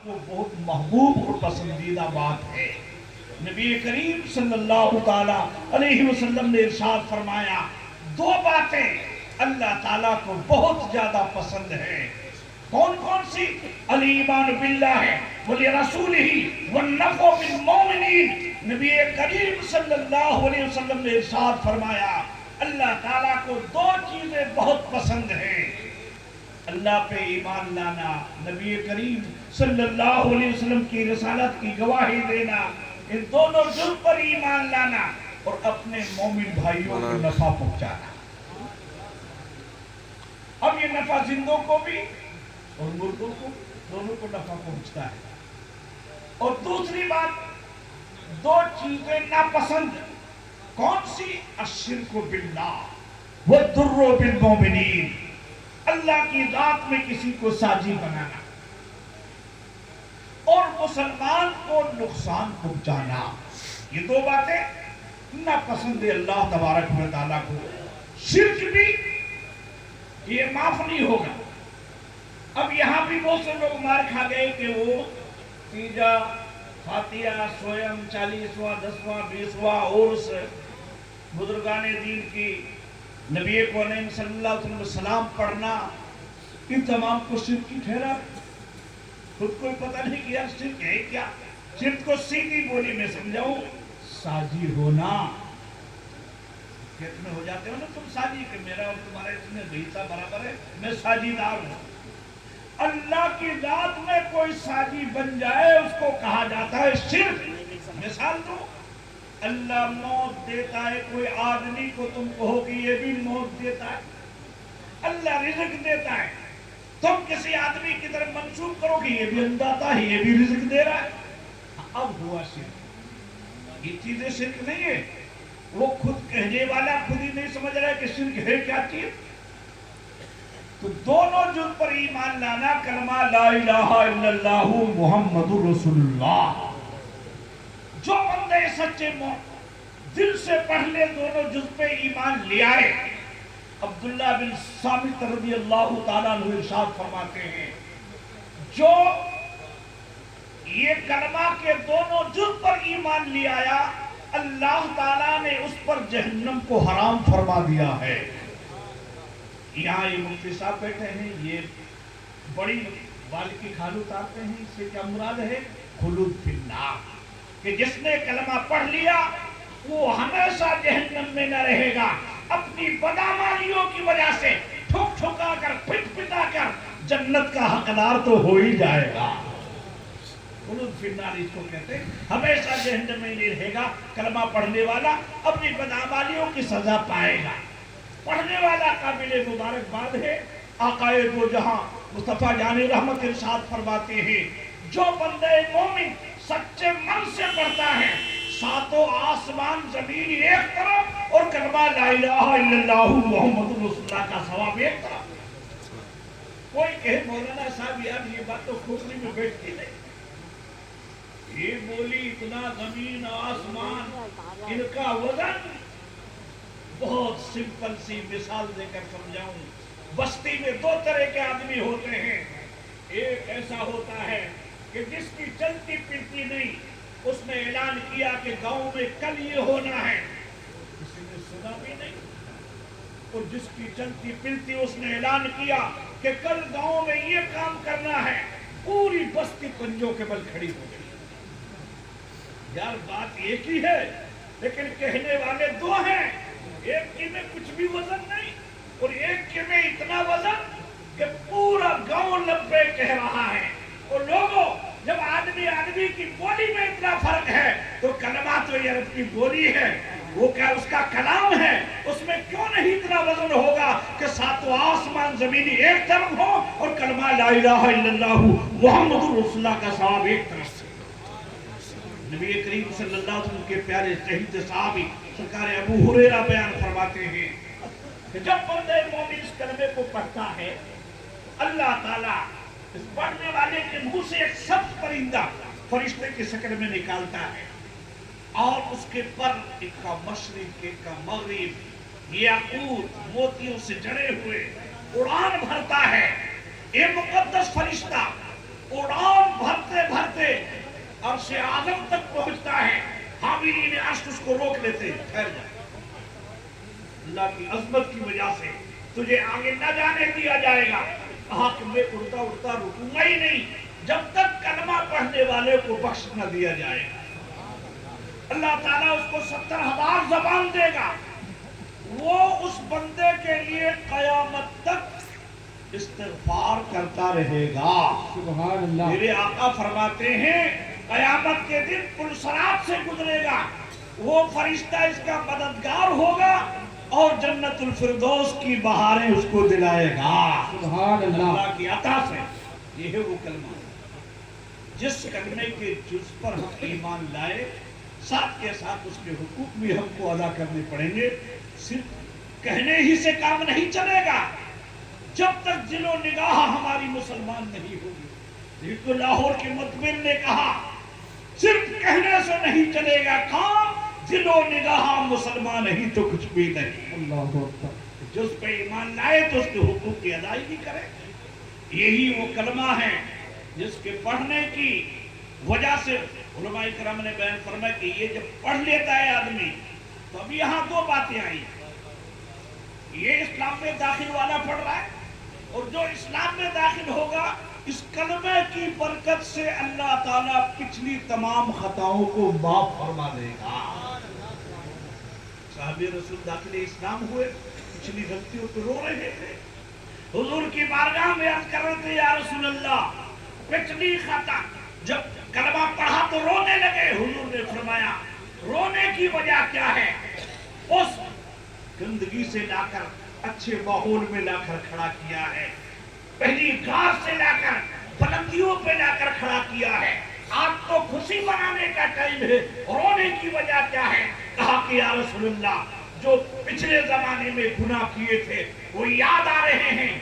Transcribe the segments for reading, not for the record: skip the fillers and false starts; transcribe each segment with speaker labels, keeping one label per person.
Speaker 1: کو بہت محبوب اور پسندیدہ بات ہے۔ نبی کریم صلی اللہ تعالیٰ علیہ وسلم نے ارشاد فرمایا، دو باتیں اللہ تعالیٰ کو بہت زیادہ پسند ہیں۔ کون کون سی؟ الایمان باللہ ولرسولہ والنفع بالمؤمنین۔ نبی کریم صلی اللہ علیہ وسلم نے ارشاد فرمایا، اللہ تعالیٰ کو دو چیزیں بہت پسند ہیں، اللہ پہ ایمان لانا، نبی کریم صلی اللہ علیہ وسلم کی رسالت کی گواہی دینا، ان دونوں جز پر ایمان لانا، اور اپنے مومن بھائیوں کو نفع پہنچانا۔ اب یہ نفع زندوں کو بھی اور مردوں کو، دونوں کو نفع پہنچتا ہے۔ اور دوسری بات، دو چیزیں ناپسند، کون سی؟ الشرک باللہ والضر بالمؤمنین، اللہ کی ذات میں کسی کو ساجی بنانا اور مسلمان کو نقصان پہنچانا، یہ دو باتیں ناپسند ہے اللہ تبارک و تعالیٰ کو۔ شرک بھی یہ معاف نہیں ہوگا۔ اب یہاں بھی بہت سے لوگ مار کھا گئے کہ وہ تیجا، فاتحہ، سویم، 40واں، 10واں، 20واں عرس، بزرگان دین کی، نبی کونین صلی اللہ علیہ وسلم پڑھنا، ان تمام کو شرک کی ٹھہرا۔ خود کو پتہ نہیں کیا شرک ہے کیا۔ شرک کو سیدھی بولی میں سمجھاؤں، ساجی ہونا۔ کہتے میں ہو جاتے ہو نا تم ساجی، کہ میرا اور تمہارا اس میں حصہ برابر ہے، میں ساجی دار ہوں۔ اللہ کی ذات میں کوئی ساجی بن جائے اس کو کہا جاتا ہے شرک۔ مثال دو، اللہ موت دیتا ہے کوئی آدمی کو، تم کہو کہ یہ بھی موت دیتا ہے۔ اللہ رزق دیتا ہے، تم کسی آدمی کی طرف منسوب کرو کہ یہ بھی انداتا ہے، یہ بھی رزق دے رہا ہے، اب ہوا شرک۔ یہ چیزیں شرک نہیں ہے، وہ خود کہنے والا خود ہی نہیں سمجھ رہا ہے کہ شرک ہے کیا چیز۔ تو دونوں جز پر ایمان لانا، کلمہ لا الہ الا اللہ محمد رسول اللہ، جو بندے سچے دل سے پڑھ لے دونوں جز پہ ایمان لے آئے۔ عبداللہ بن صامت رضی اللہ تعالیٰ عنہ ارشاد فرماتے ہیں، جو یہ کلمہ کے دونوں جز پر ایمان لے آیا، اللہ تعالیٰ نے اس پر جہنم کو حرام فرما دیا ہے۔ یہاں یہ مفتی صاحب بیٹھے ہیں، یہ بڑی بال کی کھال اتارتے ہیں، اس سے کیا مراد ہے؟ خلود فی النار، کہ جس نے کلمہ پڑھ لیا وہ ہمیشہ جہنم میں نہ رہے گا، اپنی بدعمالیوں کی وجہ سے ٹھک ٹھکا کر پٹ پٹا کر جنت کا حقدار تو ہو ہی جائے گا۔ خلود فی النار اس کو کہتے ہیں، ہمیشہ جہنم میں نہیں رہے گا۔ کلمہ پڑھنے والا اپنی بدعمالیوں کی سزا پائے گا۔ پڑھنے والا قابل مبارکباد ہے۔ آقائے دو جہاں مصطفیٰ جان رحمت ارشاد فرماتے ہیں، جو بندہ مومن سچے من سے پڑھتا ہے، ساتوں آسمان زمین ایک طرف اور کلمہ لا الہ الا اللہ محمد رسول اللہ کا ثواب ایک طرف۔ کوئی کہے مولانا صاحب یار یہ بات تو کھوپڑی میں بیٹھتی نہیں، یہ بولی اتنا زمین آسمان، ان کا وزن بہت سمپل سی مثال دے کر سمجھاؤں۔ بستی میں دو طرح کے آدمی ہوتے ہیں، ایک ایسا ہوتا ہے کہ جس کی چلتی پھرتی نہیں، اس نے اعلان کیا کہ گاؤں میں کل یہ ہونا ہے، کسی نے سنا بھی نہیں، اور جس کی چلتی پھرتی اس نے اعلان کیا کہ کل گاؤں میں یہ کام کرنا ہے، پوری بستی پنجوں کے بل کھڑی ہو گئی۔ یار بات ایک ہی ہے لیکن کہنے والے دو ہیں، ایک کی میں کچھ بھی وزن نہیں اور ایک کے میں اتنا وزن کہ پورا گاؤں لبے کہہ رہا ہے۔ اور لوگوں جب آدمی کی بولی میں اتنا فرق ہے تو کلمہ تو یہ عرب کی بولی ہے، وہ کیا اس کا کلام ہے، اس میں کیوں نہیں اتنا وزن ہوگا کہ ساتوں آسمان زمینی ایک طرف ہو اور کلمہ لا الہ الا اللہ محمد رسول اللہ کا ثواب ایک طرف سے۔ نبی کریم صلی اللہ علیہ وسلم کے پیارے شہید صحابی سرکار ابو ہریرہ بیان فرماتے ہیں کہ جب بندہ مومن اس کلمے کو پڑھتا ہے، اللہ تعالیٰ اس پڑھنے والے کے منہ سے ایک سبز پرندہ فرشتے کی شکل میں نکالتا ہے، اور اس کے پر ایک کا مشرق ایک کا مغرب یاقوت موتیوں سے جڑے ہوئے اڑان بھرتا ہے۔ یہ مقدس فرشتہ اڑان بھرتے अर्श आजम तक पहुंचता है, हामिलीन अर्श उसको रोक लेते हैं, ठहर जा, अल्लाह की अजमत की वजह से तुझे आगे न जाने दिया जाएगा। कहा कि मैं उड़ता उड़ता रुकूंगा ही नहीं जब तक कलमा पढ़ने वाले को बख्श न दिया जाएगा। अल्लाह ताला उसको 70,000 ज़बान देगा, वो उस बंदे के लिए क़यामत तक इस्तिग़फ़ार करता रहेगा।
Speaker 2: सुभान अल्लाह।
Speaker 1: मेरे आका फरमाते हैं क़यामत के दिन पुलसरात से गुजरेगा, वो फरिश्ता इसका मददगार होगा और जन्नतुल फिरदौस की बहारें उसको दिलाएगा।
Speaker 2: सुभान अल्लाह।
Speaker 1: अल्लाह की अता से ये है वो कलमा, जिस कलमे के जुज़ पर हम ईमान लाए, साथ के साथ उसके हुकूक भी हमको अदा करने पड़ेंगे। सिर्फ कहने ही से काम नहीं चलेगा, जब तक दिलो निगाह हमारी मुसलमान नहीं होगी। तो लाहौर के मुतमिन ने कहा सिर्फ कहने से नहीं चलेगा काम, दिलो निगाह मुसलमान नहीं तो कुछ भी नहीं।
Speaker 2: अल्लाहु अकबर।
Speaker 1: जो उस पे ईमान लाए तो उसके हुकूक की अदायगी करे। यही वो कलमा है जिसके पढ़ने की वजह से उलमाए किराम ने बयान फरमाया कि ये जब पढ़ लेता है आदमी, तो अब यहाँ दो बातें आई। ये इस्लाम में दाखिल वाला पढ़ रहा है, और जो इस्लाम में दाखिल होगा, इस कलमे की बरकत से अल्लाह ताला पिछली तमाम खताओं को माफ फरमा देगा। साहबे रसूल दाखिले इस्लाम हुए, पिछली गलतियों पे रो रहे थे, हुजूर की बारगाह में अर्ज कर रहे थे, या रसूल अल्लाह, पिछली खता, जब कलमा पढ़ा तो रोने लगे। हुजूर ने फरमाया रोने की वजह क्या है? उस गंदगी से लाकर अच्छे माहौल में लाकर खड़ा किया है, पहली घास से लाकर बुलंदियों पे लाकर खड़ा किया है। आज तो खुशी मनाने का टाइम है, रोने की वजह क्या है? कहा कि या रसूलल्लाह, जो पिछले जमाने में गुनाह किए थे वो याद आ रहे हैं।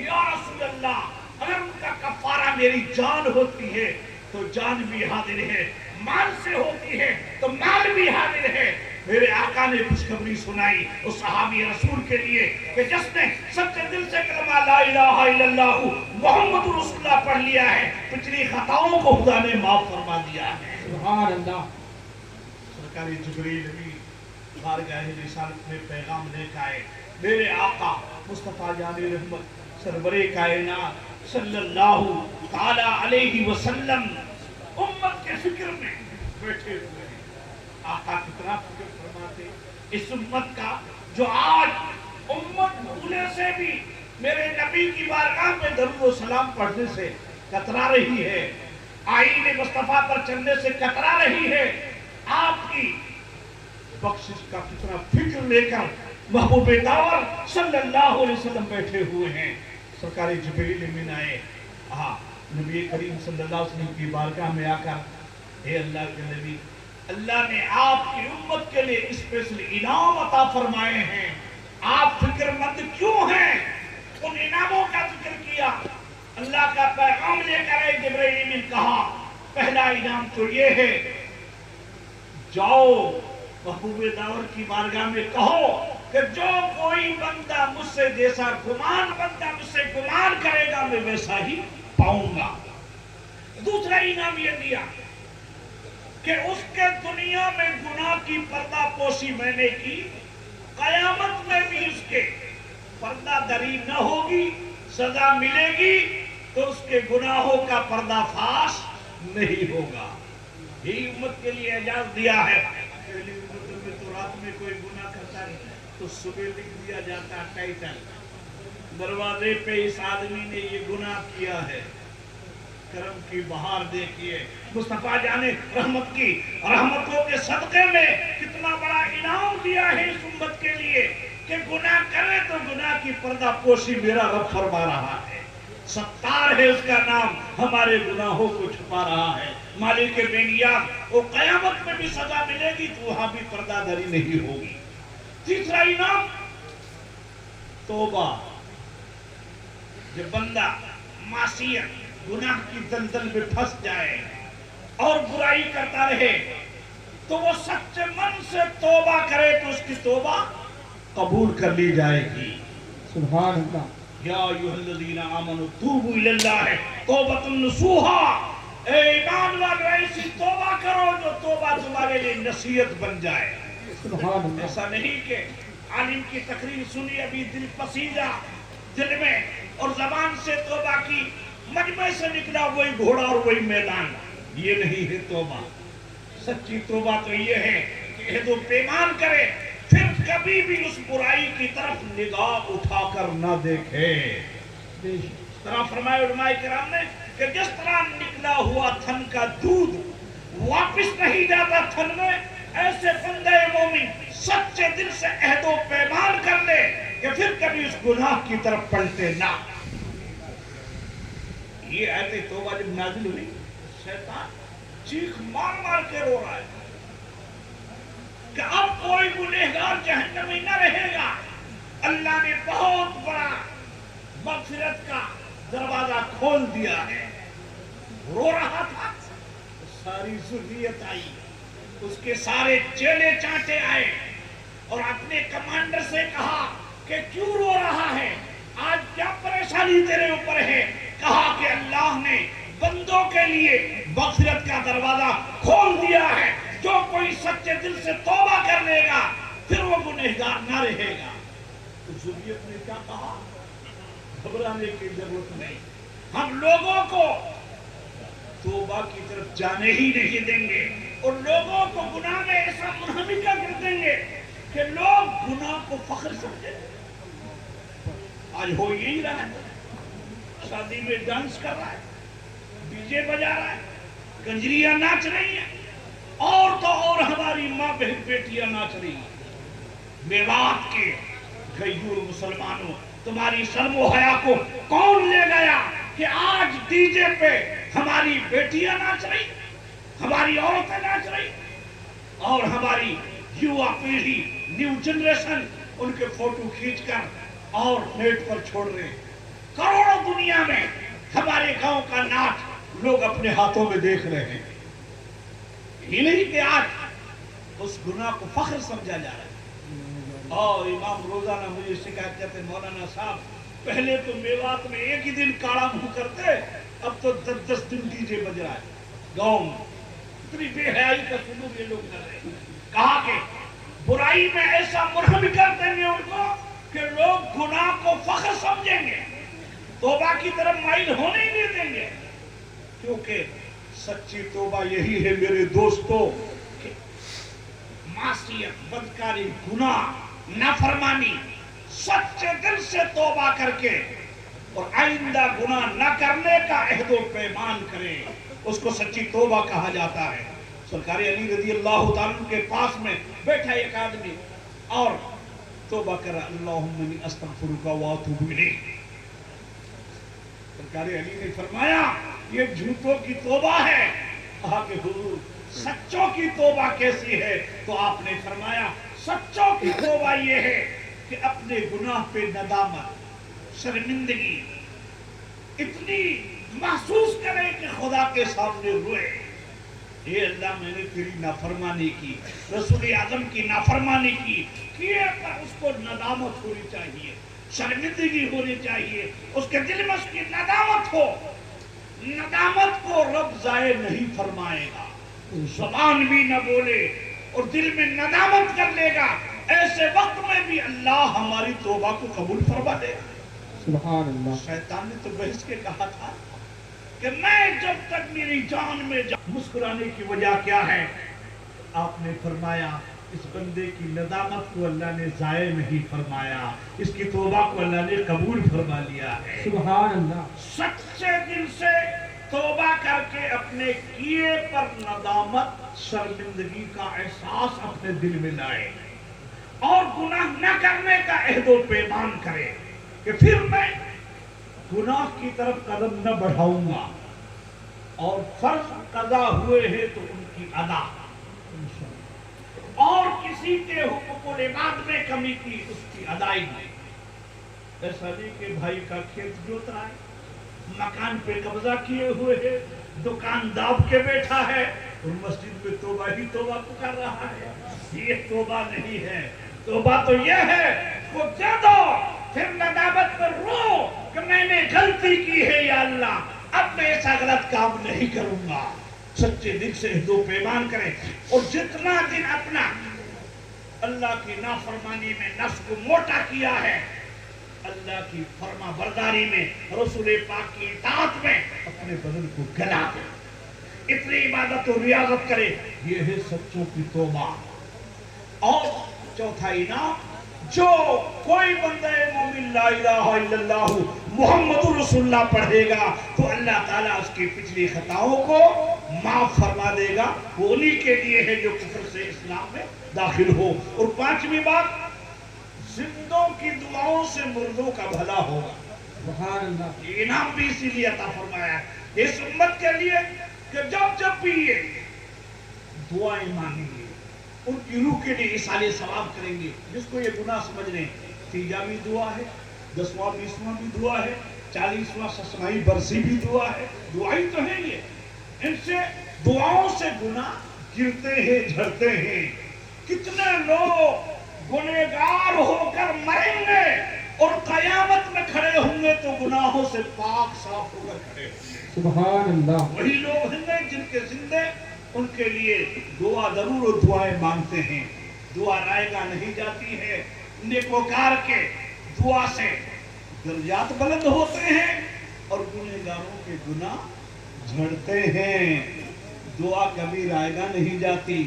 Speaker 1: या रसूलल्लाह, अगर उनका कफारा मेरी जान होती है तो जान भी हाजिर है, माल से होती है तो माल भी हाजिर है। मेरे आका ने खुशखबरी सुनाई उस सहाबी रसूल के लिए कि जिसने सच्चे दिल से कलमा ला इलाहा इल्लल्लाह मुहम्मदुर रसूलुल्लाह पढ़ लिया है, पिछली खताओं को खुदा ने माफ फरमा दिया है।
Speaker 2: सुभान अल्लाह।
Speaker 1: सरकारी जिब्रील भी बारगाह रिसालत में पैगाम लेकर आए। मेरे आका मुस्तफा जाने रहमत सरवरे कायनात सल्लल्लाहु ताला अलैहि वसल्लम उम्मत के फिक्र में बैठे हुए हैं। आका कितना फिक्र फरमाते इस उम्मत का, जो आज उम्मत भूले से भी मेरे नबी की बारगाह में दरूद व सलाम पढ़ने से कतरा रही है, आईने मुस्तफा पर चलने से कतरा रही है। आपकी बख्शिश का कितना फिक्र लेकर महबूब दावर सल्लल्लाहु अलैहि वसल्लम बैठे हुए हैं। सरकारी जिब्रील अमीन आए, नबी करीम सल्लल्लाहु अलैहि वसल्लम की बारगाह में आकर, हे अल्लाह के नबी, अल्लाह ने आपकी उम्मत के लिए स्पेशल इनाम अता फरमाए हैं, आप फिक्रमंद क्यों हैं? उन इनामों का जिक्र किया। अल्लाह का पैगाम लेकर आए जिब्रील अमीन, कहा पहला इनाम तो ये है, जाओ महबूब दावर की बारगाह में कहो कि जो कोई बंदा मुझसे जैसा बंदा मुझसे गुमान करेगा मैं वैसा ही पाऊंगा। दूसरा इनाम यह दिया कि उसके दुनिया में गुनाह की पर्दापोशी मैंने की, कयामत में भी उसके पर्दादरी न होगी, सजा मिलेगी तो उसके गुनाहों का पर्दाफाश नहीं होगा। यही उम्मत के लिए एजाज दिया है। पहली उम्मतों में तो रात में कोई गुनाह करता है तो सुबह लिख दिया जाता टाइटल, दरवाजे पे इस आदमी ने ये गुनाह किया है। करम की बहार देखिए, मुस्तफा जाने रहमत की रहमतों के सदके में कितना बड़ा इनाम दिया है इस उम्मत के लिए कि गुनाह करे तो गुनाह की पर्दापोशी मेरा रब फरमा रहा है। सत्तार है उसका नाम, हमारे गुनाहों को छुपा रहा है। मालिक के बेनियाज, वो कयामत में भी सजा मिलेगी तो वहां भी पर्दाधरी नहीं होगी। तीसरा इनाम तौबा, जब बंदा मासियत गुनाह की दलदल में फंस जाए और बुराई करता रहे तो वो सच्चे मन से तौबा करे तो उसकी तौबा कबूल कर ली जाएगी।
Speaker 2: सुभान अल्लाह।
Speaker 1: या अय्युहल्लज़ीना आमनू तूबू इलल्लाह तौबतन नसूहा, ए ईमान बाद ऐसी तौबा करो जो तौबा तुम्हारे लिए नसीहत बन जाए।
Speaker 2: सुभान अल्लाह।
Speaker 1: ऐसा नहीं कि आलिम की तकरीर सुनी, अभी दिल पसीजा दिल में और जबान से तौबा की, मजमे से निकला वही घोड़ा और वही मैदान। ये नहीं है तौबा। सच्ची तौबा तो ये है कि ये तो पैमान करे, फिर कभी भी उस बुराई की तरफ निगाह उठाकर न देखे। इस तरह फरमाया उलमाए किराम ने कि जिस तरह निकला हुआ थन का दूध वापस नहीं जाता थन में, ऐसे बंदे मोमिन सच्चे दिल से अहदो पैमान कर ले कि फिर कभी उस गुनाह की तरफ पलटे ना। ये आयत तौबा जब नाजिल हुई, शैतान चीख मार मार के रो रहा है कि अब कोई गुनहगार जहन्नमी न रहेगा। अल्लाह ने बहुत बड़ा मगफिरत का दरवाजा खोल दिया है। रो रहा था, सारी ज़ुर्रियत आई, उसके सारे चेले चाटे आए और अपने कमांडर से कहा कि क्यों रो रहा है, आज क्या परेशानी तेरे ऊपर है। कहा कि अल्लाह ने बंदों के लिए मगफिरत का दरवाजा खोल दिया है, जो कोई सच्चे दिल से तौबा कर लेगा फिर वो गुनहगार ना रहेगा। तो ज़ुर्रियत ने क्या कहा, घबराने की जरूरत नहीं, हम लोगों को तौबा की तरफ जाने ही नहीं देंगे और लोगों को गुनाह में ऐसा मुनहमिका कर देंगे कि लोग गुनाह को फख्र समझे। आज हो यही रहा है, शादी में डांस कर रहा है, डीजे बजा रहा है, गंजरियां नाच रही है, और तो और हमारी माँ बहन बेटियां नाच रही है। मेवात के गयूर मुसलमानों, तुम्हारी शर्म व हया को कौन ले गया कि आज डीजे पे हमारी बेटियां नाच रही, हमारी औरतें नाच रही और हमारी युवा पीढ़ी न्यू जनरेशन उनके फोटो खींचकर और नेट पर छोड़ रहे। करोड़ों दुनिया में हमारे गांव का नाच लोग अपने हाथों में देख रहे हैं। ये नहीं कि आज उस गुनाह को फख्र समझा जा रहा है। और इमाम रोजाना मुझे शिकायत करते, मौलाना साहब पहले तो मेवात में एक ही दिन काला मुंह करते, अब तो 10-10 दिन डीजे बज रहा है गाँव में। इतनी बेहयाई का सुलूक ये लोग कर रहे हैं। कहा कि बुराई में ऐसा मुरहम कर देंगे उनको कि लोग गुनाह को फख्र समझेंगे, तौबा की तरफ माइल होने ही नहीं देंगे। क्योंकि सच्ची तौबा यही है मेरे दोस्तों कि मासियत, बदकारी, गुनाह, नाफरमानी सच्चे दिल से तौबा करके और आइंदा गुनाह न करने का अहदो पैमान करे, उसको सच्ची तौबा कहा जाता है। सरकार अली रज़ी अल्लाह ताला के पास में बैठा एक आदमी और तौबा कर, अल्लाहुम्मा इन्नी अस्तगफिरुका व अतूबु इलैक। सरकार अली ने फरमाया ये झूठों की तौबा है। कहा कि हुजूर सच्चों की तौबा कैसी है? तो आपने फरमाया सच्चों की तौबा ये है कि अपने गुनाह पे नदामत, शर्मिंदगी इतनी महसूस करे कि खुदा के सामने रोए, हे अल्लाह मैंने तेरी नाफरमानी की, रसूल आज़म की नाफरमानी की, किए पर उसको नदामत होनी चाहिए, शर्मिंदगी होनी चाहिए, उसके दिल में उसकी नदामत हो। नदामत को रब ज़ाये नहीं फरमाएगा, ज़बान भी न बोले और दिल में नदामत कर लेगा, ऐसे वक्त में भी अल्लाह हमारी तौबा को कबूल फरमा देगा।
Speaker 2: सुभान अल्लाह।
Speaker 1: शैतान ने तो बहस के कहा था कि मैं जब तक मेरी जान में मुस्कुराने की वजह क्या है? आपने फरमाया इस बंदे की नदामत को अल्लाह ने ज़ाये नहीं फरमाया, इसकी तौबा को अल्लाह ने कबूल फरमा लिया है।
Speaker 2: सुभान अल्लाह।
Speaker 1: सच्चे दिल से तौबा करके अपने किए पर नदामत, शर्मिंदगी का एहसास अपने दिल में लाए और गुनाह न करने का अहदो पैमान करे कि फिर मैं गुनाह की तरफ कदम न बढ़ाऊंगा और फर्ज कदा हुए हैं तो उनकी अदा, और किसी के हुक्म इबाद में कमी की उसकी अदायगी। ऐसा नहीं कि भाई का खेत जोत रहा है, मकान पे कब्जा किए हुए है, दुकान दाब के बैठा है और मस्जिद में तौबा ही तौबा पुकार रहा है। ये तौबा नहीं है। तौबा तो ये है वो दे दो, फिर नदामत पर रो कि मैंने गलती की है या अल्लाह, अब मैं ऐसा गलत काम नहीं करूंगा। सच्चे दिल से दो पैमान करें और जितना दिन अपना अल्लाह की नाफरमानी में नफ्स को मोटा किया है, अल्लाह की फरमा बरदारी में, रसूल पाक की इताअत में अपने बदन को गला दे, इतनी इबादत और रियाजत करे। ये है सच्चों की तौबा। और चौथा इनाम, जो कोई बंदा मोमिन ला इलाहा इल्लल्लाह मुहम्मदुर रसूलुल्लाह पढ़ेगा तो अल्लाह ताला उसकी पिछली खताओं को माफ फरमा देगा। वो उन्हीं के लिए है जो कुफ्र से इस्लाम में दाखिल हो। और पांचवी बात, जिंदों की दुआओं से मुर्दों का भला होगा।
Speaker 2: सुभान अल्लाह।
Speaker 1: ये इनाम भी इसीलिए अता फरमाया है इस उम्मत के लिए कि जब भी ये दुआएं मांगेंगे, उनकी रूह के लिए इसाले सवाब करेंगे। जिसको ये गुनाह समझ रहे हैं, 3वीं दुआ है, 10वां 20वां भी दुआ है, 40वां 60वां बरसी भी दुआ है। दुआई तो है ये, इनसे दुआओं से गुनाह गिरते हैं, झड़ते हैं। कितने लोग गुनहगार होकर मरेंगे और कयामत में खड़े होंगे तो गुनाहों से पाक साफ होकर खड़े होंगे।
Speaker 2: सुभान अल्लाह।
Speaker 1: वही लोग हैं जिनके जिंदे उनके लिए दुआ जरूर दुआएं मांगते हैं। दुआ रायगा नहीं जाती है। नेकोकार के दुआ से दर्जात बुलंद होते हैं और गुनहगारों के गुनाह झड़ते हैं। दुआ कभी रायगा नहीं जाती।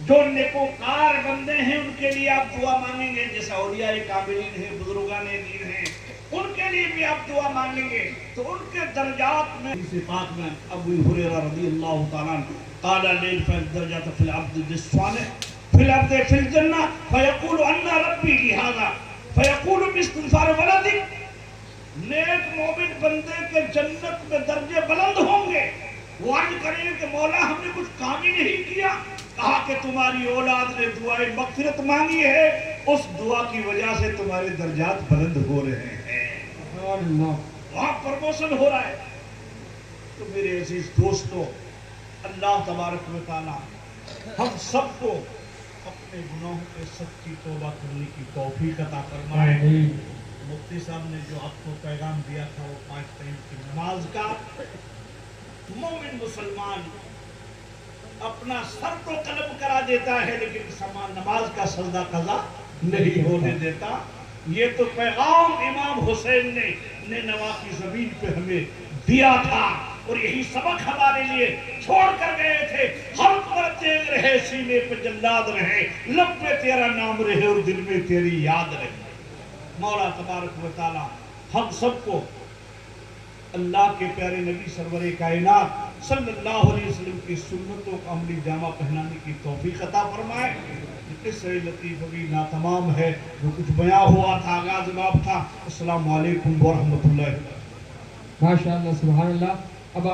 Speaker 1: जो नेकोकार बंदे हैं उनके लिए आप दुआ मांगेंगे, जैसे औलियाए कामिलीन हैं, बुजुर्गाने दीन हैं, उनके लिए भी आप दुआ मांगेंगे तो उनके दर्जात में इस पाक में अबू हुरैरा रज़ियल्लाहु ताला क़ाला लिल दर्जात फिल अब्द बिस्वालिह फिल अब्द फिल जन्नह फयक़ूलु अन्ना रब्बी लिहाज़ा फयक़ूलु बिइस्तिग़फ़ार वलदिक। नेक मोमिन बंदे के जन्नत में दर्जे बुलंद होंगे। वो अर्ज करेंगे कि मौला हमने कुछ काम ही नहीं किया। कहा कि तुम्हारी औलाद ने दुआए मग़फ़िरत मांगी है, उस दुआ की वजह से तुम्हारे दर्जात बुलंद हो रहे हैं, वहां प्रमोशन हो रहा है। तो मेरे अजीज दोस्तों, अल्लाह तबारक व तआला हम सबको अपने गुनाहों पे सच्ची तौबा करने की तौफीक अता फरमाए। मुफ्ती साहब ने जो आपको पैगाम दिया था वो 5 टाइम की नमाज का, मोमिन मुसलमान अपना सर तो कलब करा देता है लेकिन समान नमाज का सजदा कज़ा नहीं होने देता। ये तो पैगाम इमाम हुसैन ने नवा की जमीन पे हमें दिया था और यही सबक हमारे लिए छोड़ कर गए थे। हर पर तेज रहे, सीने पे जल्लाद रहे, लब पे तेरा नाम रहे और दिल में तेरी याद रहे। मौला तबारक व तआला हम सबको अल्लाह के प्यारे नबी सरवरे कायनात सल्लल्लाहु अलैहि वसल्लम की सुन्नतों का अमली जामा पहनाने की तौफीक अता फरमाए। किस्सा लतीफ अभी नातमाम है, जो कुछ बयां हुआ था आगाज बाब था। अस्सलामु अलैकुम व रहमतुल्लाहि।
Speaker 2: माशाअल्लाह, सुभान अल्लाह। अब